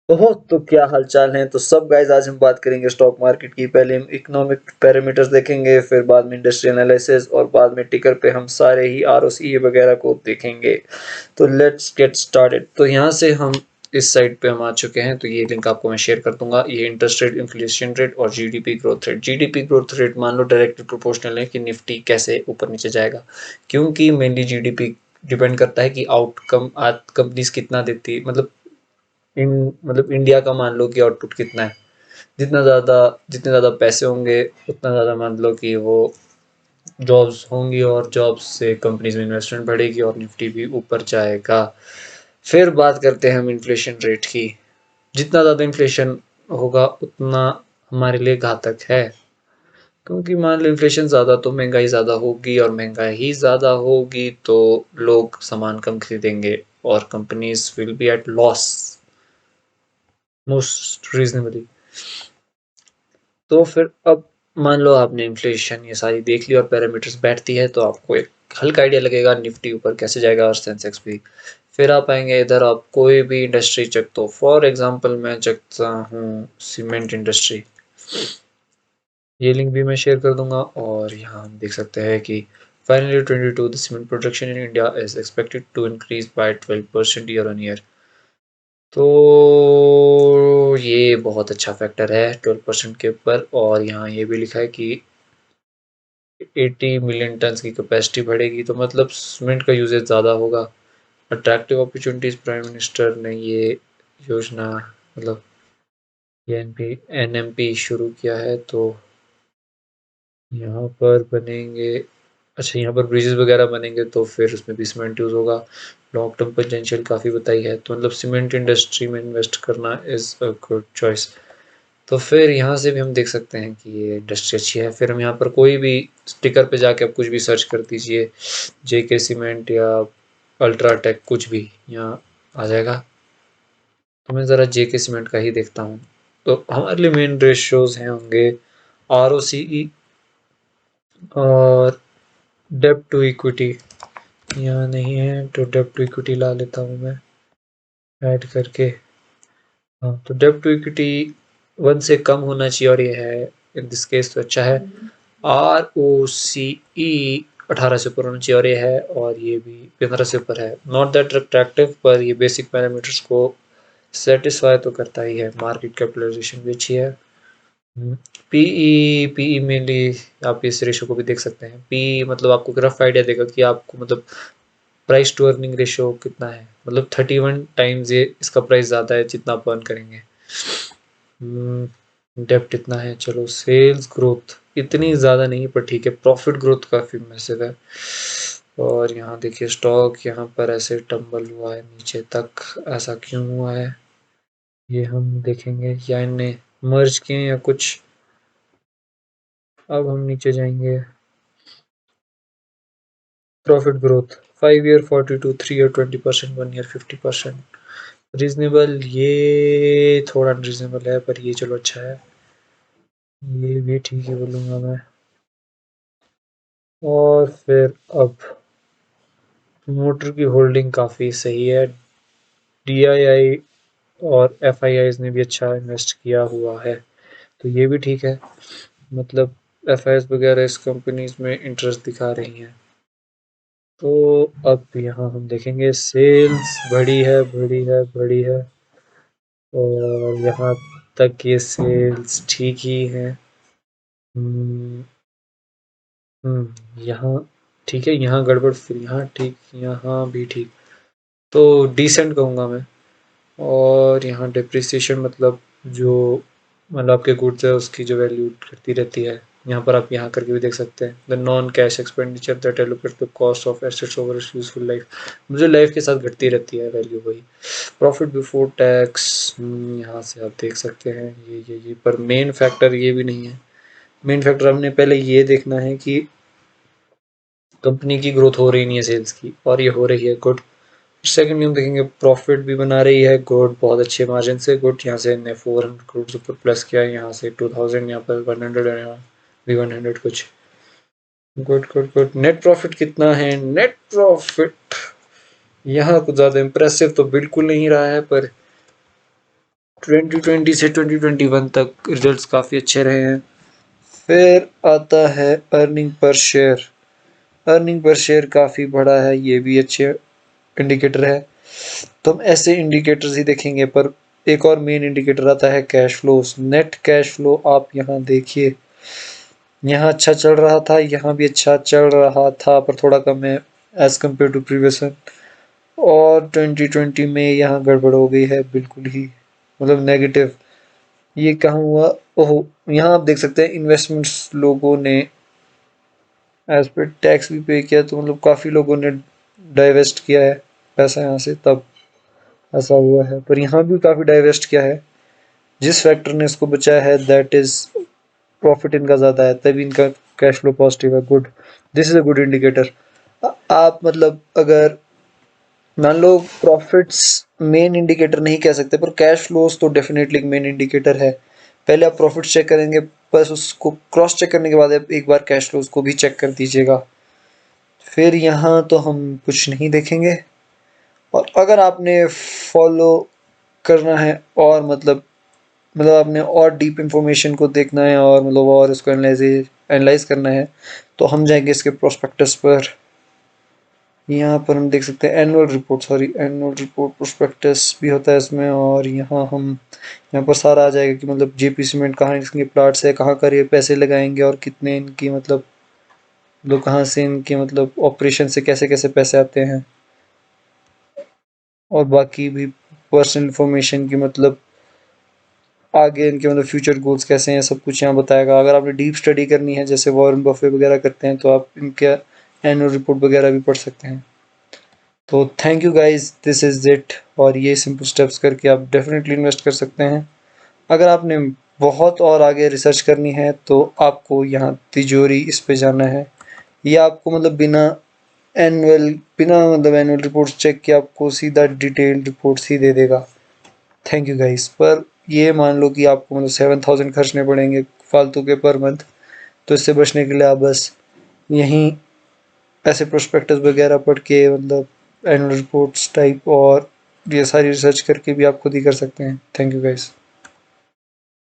ओहो, तो क्या हालचाल है। तो सब गाइस, आज हम बात करेंगे स्टॉक मार्केट की। पहले हम इकोनॉमिक पैरामीटर्स देखेंगे, फिर बाद में इंडस्ट्रियल एनालिसिस, और बाद में टिकर पे हम सारे ही आरओसी वगैरह को देखेंगे। तो लेट्स गेट स्टार्टेड। तो यहाँ से हम इस साइड पे हम आ चुके हैं। तो ये लिंक आपको मैं शेयर कर दूंगा। ये इंटरेस्ट रेट, इन्फ्लेशन रेट और GDP growth rate. GDP growth rate मान लो डायरेक्टली प्रोपोर्शनल है कि निफ्टी कैसे ऊपर नीचे जाएगा, क्योंकि मेनली जीडीपी डिपेंड करता है कि आउटकम आज कंपनीज कितना देती है। इन मतलब इंडिया का मान लो कि आउटपुट कितना है। जितना ज़्यादा जितने ज़्यादा पैसे होंगे, उतना ज़्यादा मान लो कि वो जॉब्स होंगी, और जॉब्स से कंपनीज में इन्वेस्टमेंट बढ़ेगी और निफ्टी भी ऊपर जाएगा। फिर बात करते हैं हम इन्फ्लेशन रेट की। जितना ज़्यादा इन्फ्लेशन होगा उतना हमारे लिए घातक है, क्योंकि मान लो इन्फ्लेशन ज़्यादा तो महंगाई ज़्यादा होगी, और महंगाई ज़्यादा होगी तो लोग सामान कम खरीदेंगे और companies will be at loss most reasonably. तो फिर अब मान लो आपने इन्फ्लेशन ये सारी देख ली और पैरामीटर्स बैठती है, तो आपको एक हल्का आइडिया लगेगा निफ्टी ऊपर कैसे जाएगा और सेंसेक्स भी। फिर आप आएंगे इधर, आप कोई भी इंडस्ट्री चेक, तो फॉर एग्जांपल मैं चेकता हूँ सीमेंट इंडस्ट्री। ये लिंक भी मैं शेयर कर दूंगा। और यहाँ हम देख सकते हैं कि finally 22 the cement production in India is expected to increase by 12% year on year. तो ये बहुत अच्छा फैक्टर है 12% के ऊपर। और यहाँ ये भी लिखा है कि 80 मिलियन टन की कैपेसिटी बढ़ेगी, तो मतलब सीमेंट का यूजेज ज़्यादा होगा। अट्रैक्टिव अपॉर्चुनिटीज, प्राइम मिनिस्टर ने ये योजना मतलब ये एनएमपी शुरू किया है। तो यहाँ पर बनेंगे, अच्छा यहाँ पर ब्रिजेस वगैरह बनेंगे, तो फिर उसमें भी सीमेंट यूज़ होगा। लॉन्ग टर्म पोटेंशियल काफ़ी बताई है, तो मतलब सीमेंट इंडस्ट्री में इन्वेस्ट करना इज़ अ गुड चॉइस। तो फिर यहाँ से भी हम देख सकते हैं कि ये इंडस्ट्री अच्छी है। फिर हम यहाँ पर कोई भी स्टिकर पे जाके आप कुछ भी सर्च कर दीजिए, जेके सीमेंट या अल्ट्राटेक, कुछ भी यहाँ आ जाएगा। तो मैं ज़रा जेके सीमेंट का ही देखता हूँ। तो हमारे लिए मेन रेशियोज हैं होंगे आर ओ सी ई और डेब्ट टू इक्विटी। यहाँ नहीं है तो डेब्ट टू इक्विटी ला लेता हूँ मैं ऐड करके। हाँ, तो डेब्ट टू इक्विटी 1 से कम होना चाहिए, और ये है इन दिस केस तो अच्छा है। आर ओ सी ई 18 से ऊपर होना चाहिए, और ये है, और ये भी 15 से ऊपर है। नॉट दैट अट्रैक्टिव, पर ये बेसिक पैरामीटर्स को सेटिस्फाई तो करता ही है। मार्केट कैपिटलाइजेशन भी अच्छी है। पीई पीई मेनली आप इस रेशो को भी देख सकते हैं। पीई मतलब आपको रफ आइडिया देगा कि आपको मतलब प्राइस टू अर्निंग रेशो कितना है। मतलब 31 टाइम्स ये इसका प्राइस ज़्यादा है जितना आप अर्न करेंगे। डेप्ट इतना है। चलो, सेल्स ग्रोथ इतनी ज़्यादा नहीं, पर ठीक है। प्रॉफिट ग्रोथ काफ़ी मैसिव है। और यहाँ देखिए स्टॉक यहाँ पर ऐसे टम्बल हुआ है नीचे तक, ऐसा क्यों हुआ है ये हम देखेंगे, या इनने मर्ज किए या कुछ। अब हम नीचे जाएंगे। Profit growth 5 year 42, 3 year 20%, 1 year 50%। Reasonable, ये थोड़ा अनरीजनेबल है, पर ये चलो अच्छा है। ये भी ठीक है बोलूँगा मैं। और फिर अब मोटर की होल्डिंग काफ़ी सही है। डीआईआई और एफआईआईज ने भी अच्छा इन्वेस्ट किया हुआ है, तो ये भी ठीक है। मतलब एफआईआईज वगैरह इस कंपनीज में इंटरेस्ट दिखा रही हैं। तो अब यहाँ हम देखेंगे सेल्स बढ़ी है, बढ़ी है, बढ़ी है। और यहाँ तक ये सेल्स ठीक ही है। हम्म, यहाँ ठीक है, यहाँ गड़बड़, फिर यहाँ ठीक, यहाँ भी ठीक। तो डिसेंट कहूँगा मैं। और यहाँ डिप्रिसिएशन मतलब जो मतलब आपके गुड्स है उसकी जो वैल्यू घटती रहती है। यहाँ पर आप यहाँ करके भी देख सकते हैं, the non cash expenditure that allocate the cost of assets over it's useful life. मुझे लाइफ के साथ घटती रहती है वैल्यू वही। प्रॉफिट बिफोर टैक्स, यहाँ से आप देख सकते हैं ये पर मेन फैक्टर ये भी नहीं है। मेन फैक्टर हमने पहले ये देखना है कि कंपनी की ग्रोथ हो रही नहीं है सेल्स की, और ये हो रही है, गुड। सेकंड हम देखेंगे प्रॉफिट भी बना रही है, गुड, बहुत अच्छे मार्जिन से, गुड। यहाँ से ने 400 करोड़ ऊपर प्लस किया है, यहाँ से 2000, यहाँ पर 100 है, यहाँ भी 100 कुछ। Good good good. Net profit कितना है? नेट प्रॉफिट यहाँ कुछ ज़्यादा इम्प्रेसिव तो बिल्कुल नहीं रहा है, पर 2020 से 2021 तक रिजल्ट्स काफ़ी अच्छे रहे हैं। फिर आता है earning per share. Earning per share काफ़ी बड़ा है, ये भी अच्छे इंडिकेटर है। तो हम ऐसे इंडिकेटर्स ही देखेंगे, पर एक और मेन इंडिकेटर आता है cash flows. Net cash flow आप यहाँ देखिए, यहाँ अच्छा चल रहा था, यहाँ भी अच्छा चल रहा था, पर थोड़ा कम है as compared to previous one. और 2020 में यहाँ गड़बड़ हो गई है बिल्कुल ही, मतलब नेगेटिव। ये कहाँ हुआ? ओहो, यहाँ आप देख सकते हैं इन्वेस्टमेंट्स लोगों ने एज पर टैक्स भी पे किया, तो मतलब काफ़ी लोगों ने डाइवेस्ट किया है पैसा यहाँ से, तब ऐसा हुआ है। पर यहाँ भी काफ़ी डाइवेस्ट किया है, जिस फैक्टर ने इसको बचाया है दैट इज़ प्रॉफिट इनका ज़्यादा है, तभी इनका कैश फ्लो पॉजिटिव है। Good, this is a good indicator. आप मतलब अगर मान लो प्रॉफिट्स मेन इंडिकेटर नहीं कह सकते, पर कैश फ्लोज तो डेफिनेटली मेन इंडिकेटर है। पहले आप प्रॉफिट्स चेक करेंगे, बस उसको क्रॉस चेक करने के बाद आप एक बार कैश फ्लोज को भी चेक कर दीजिएगा। फिर यहाँ तो हम कुछ नहीं देखेंगे। और अगर आपने फॉलो करना है और मतलब आपने और डीप इंफॉर्मेशन को देखना है और मतलब और इसको एनालाइज करना है, तो हम जाएंगे इसके प्रोस्पेक्टस पर। यहाँ पर हम देख सकते हैं एनुअल रिपोर्ट प्रोस्पेक्टस भी होता है इसमें। और यहाँ पर सारा आ जाएगा कि मतलब जेपी सीमेंट कहाँ इसके प्लाट्स है, कहाँ कर ये पैसे लगाएंगे और कितने इनकी मतलब लोग कहाँ से इनके मतलब ऑपरेशन से कैसे कैसे पैसे आते हैं, और बाकी भी पर्सनल इंफॉर्मेशन की मतलब आगे इनके मतलब फ्यूचर गोल्स कैसे हैं, सब कुछ यहाँ बताएगा। अगर आपने डीप स्टडी करनी है जैसे वॉरेन बफे वगैरह करते हैं, तो आप इनके एनुअल रिपोर्ट वगैरह भी पढ़ सकते हैं। तो thank you guys, this is it. और ये सिंपल स्टेप्स करके आप डेफिनेटली इन्वेस्ट कर सकते हैं। अगर आपने बहुत और आगे रिसर्च करनी है, तो आपको यहाँ तिजोरी इस पे जाना है। ये आपको मतलब बिना मतलब एनुअल रिपोर्ट्स चेक किए आपको सीधा डिटेल्ड रिपोर्ट्स ही दे देगा। Thank you guys. पर ये मान लो कि आपको मतलब 7000 खर्चने पड़ेंगे फालतू के पर मंथ, तो इससे बचने के लिए आप बस यहीं ऐसे प्रोस्पेक्टस वगैरह पढ़ के मतलब एनुअल रिपोर्ट्स टाइप और ये सारी रिसर्च करके भी आप खुद ही कर सकते हैं। Thank you guys.